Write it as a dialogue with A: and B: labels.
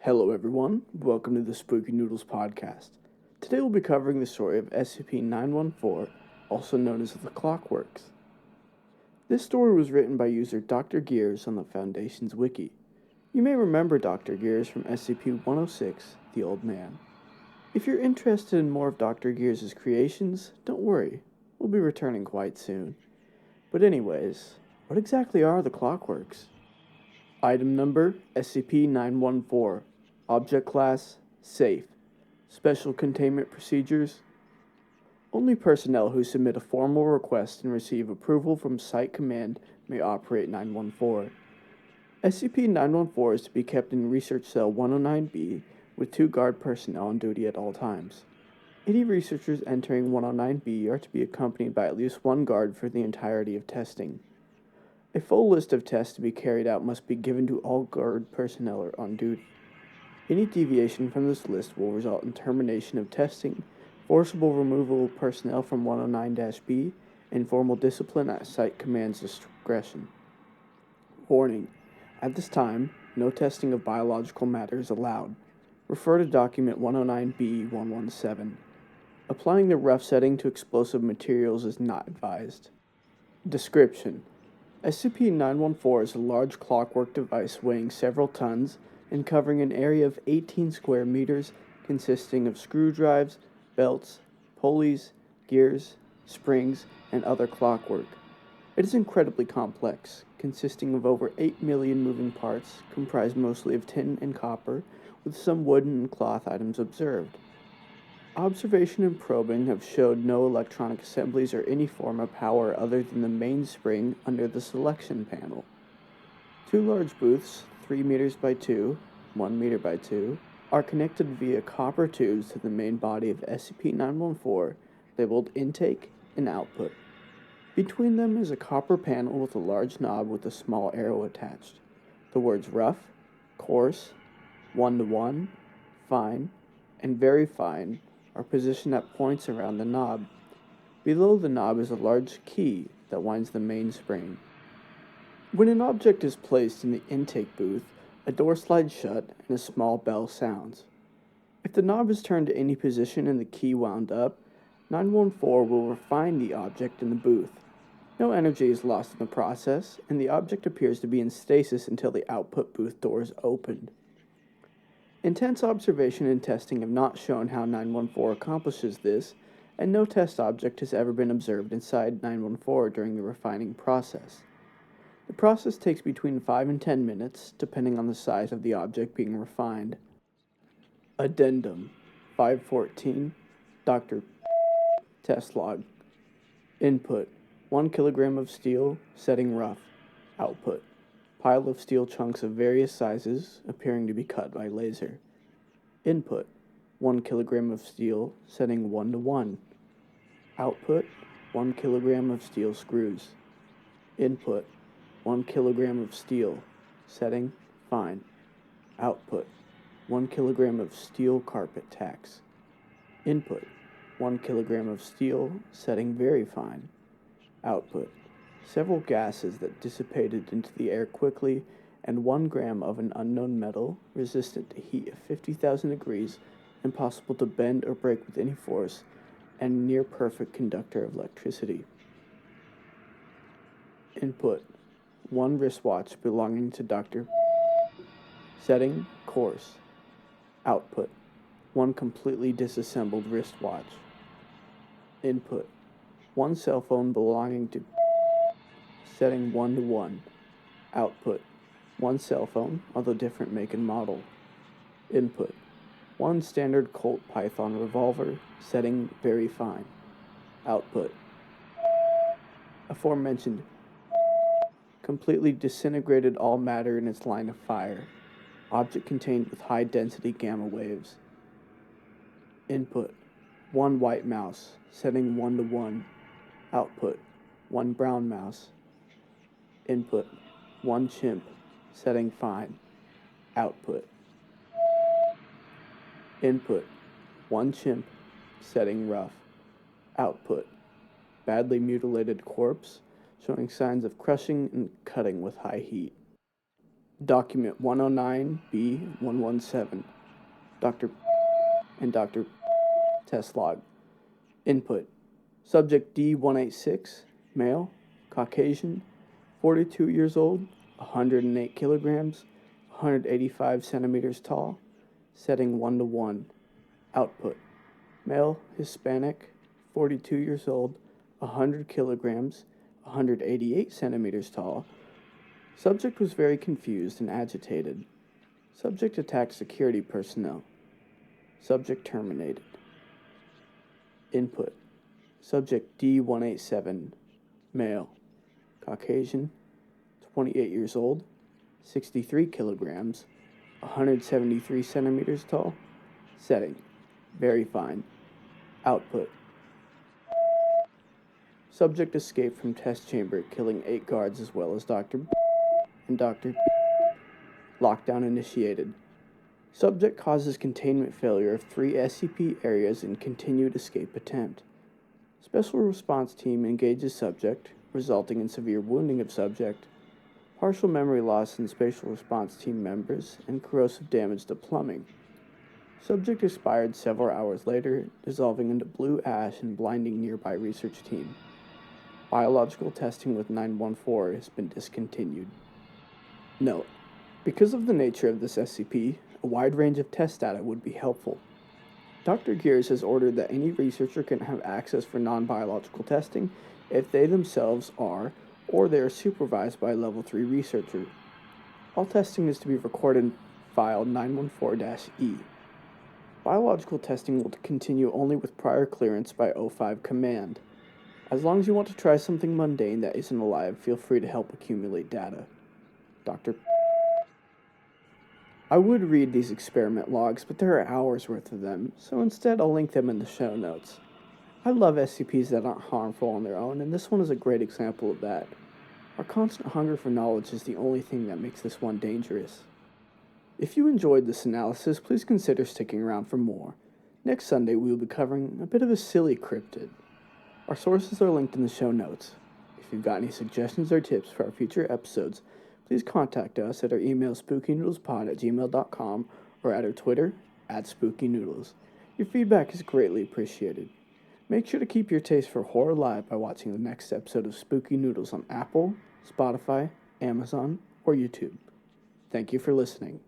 A: Hello everyone, welcome to the Spooky Noodles Podcast. Today we'll be covering the story of SCP-914, also known as the Clockworks. This story was written by user DrGears on the Foundation's Wiki. You may remember DrGears from SCP-106, The Old Man. If you're interested in more of DrGears' creations, don't worry, we'll be returning quite soon. But anyways, what exactly are the Clockworks? Item number, SCP-914. Object class, safe. Special containment procedures. Only personnel who submit a formal request and receive approval from Site Command may operate 914. SCP-914 is to be kept in Research Cell 109B with 2 guard personnel on duty at all times. Any researchers entering 109B are to be accompanied by at least 1 guard for the entirety of testing. A full list of tests to be carried out must be given to all guard personnel on duty. Any deviation from this list will result in termination of testing, forcible removal of personnel from 109-B, and formal discipline at Site Command's discretion. Warning: at this time, no testing of biological matter is allowed. Refer to Document 109B-117. Applying the rough setting to explosive materials is not advised. Description: SCP-914 is a large clockwork device weighing several tons and covering an area of 18 square meters consisting of screw drives, belts, pulleys, gears, springs, and other clockwork. It is incredibly complex, consisting of over 8 million moving parts, comprised mostly of tin and copper, with some wooden and cloth items observed. Observation and probing have showed no electronic assemblies or any form of power other than the main spring under the selection panel. 2 large booths, 3 meters by 2, 1 meter by 2, are connected via copper tubes to the main body of SCP-914, labeled Intake and Output. Between them is a copper panel with a large knob with a small arrow attached. The words rough, coarse, 1-to-1, fine, and very fine are positioned at points around the knob. Below the knob is a large key that winds the main spring. When an object is placed in the intake booth, a door slides shut and a small bell sounds. If the knob is turned to any position and the key wound up, 914 will refine the object in the booth. No energy is lost in the process, and the object appears to be in stasis until the output booth door is opened. Intense observation and testing have not shown how 914 accomplishes this, and no test object has ever been observed inside 914 during the refining process. The process takes between 5 and 10 minutes, depending on the size of the object being refined. Addendum 514 Dr. Test Log. Input: 1 kilogram of steel, setting rough. Output: pile of steel chunks of various sizes, appearing to be cut by laser. Input: 1 kilogram of steel, setting 1-to-1. Output: 1 kilogram of steel screws. Input: 1 kilogram of steel, setting fine. Output: 1 kilogram of steel carpet tacks. Input: 1 kilogram of steel, setting very fine. Output: several gases that dissipated into the air quickly, and 1 gram of an unknown metal, resistant to heat of 50,000 degrees, impossible to bend or break with any force, and near perfect conductor of electricity. Input: 1 wristwatch belonging to Dr. Setting coarse. Output: 1 completely disassembled wristwatch. Input: 1 cell phone belonging to setting 1-to-1. Output: 1 cell phone, although different make and model. Input: 1 standard Colt Python revolver, setting very fine. Output: aforementioned completely disintegrated all matter in its line of fire. Object contained with high density gamma waves. Input: 1 white mouse, setting 1-to-1. Output: 1 brown mouse. Input: 1 chimp, setting fine. Output: Input: 1 chimp, setting rough. Output: badly mutilated corpse, showing signs of crushing and cutting with high heat. Document 109B117, Dr. and Dr. Test log. Input: Subject D186, male, Caucasian, 42 years old, 108 kilograms, 185 centimeters tall, setting 1:1. Output: Male, Hispanic, 42 years old, 100 kilograms, 188 centimeters tall. Subject was very confused and agitated. Subject attacked security personnel. Subject terminated. Input: Subject D187, male, Caucasian, 28 years old, 63 kilograms, 173 centimeters tall. Setting: very fine. Output: Subject escaped from test chamber, killing 8 guards as well as Dr. and Dr. Lockdown initiated. Subject causes containment failure of 3 SCP areas and continued escape attempt. Special response team engages subject, resulting in severe wounding of subject, partial memory loss in special response team members, and corrosive damage to plumbing. Subject expired several hours later, dissolving into blue ash and blinding nearby research team. Biological testing with 914 has been discontinued. Note: because of the nature of this SCP, a wide range of test data would be helpful. DrGears has ordered that any researcher can have access for non-biological testing if they themselves are, or they are supervised by a Level 3 researcher. All testing is to be recorded in file 914-E. Biological testing will continue only with prior clearance by O5 command. As long as you want to try something mundane that isn't alive, feel free to help accumulate data. Dr. I would read these experiment logs, but there are hours worth of them, so instead I'll link them in the show notes. I love SCPs that aren't harmful on their own, and this one is a great example of that. Our constant hunger for knowledge is the only thing that makes this one dangerous. If you enjoyed this analysis, please consider sticking around for more. Next Sunday we will be covering a bit of a silly cryptid. Our sources are linked in the show notes. If you've got any suggestions or tips for our future episodes, please contact us at our email spookynoodlespod@gmail.com or at our Twitter @SpookyNoodles. Your feedback is greatly appreciated. Make sure to keep your taste for horror alive by watching the next episode of Spooky Noodles on Apple, Spotify, Amazon, or YouTube. Thank you for listening.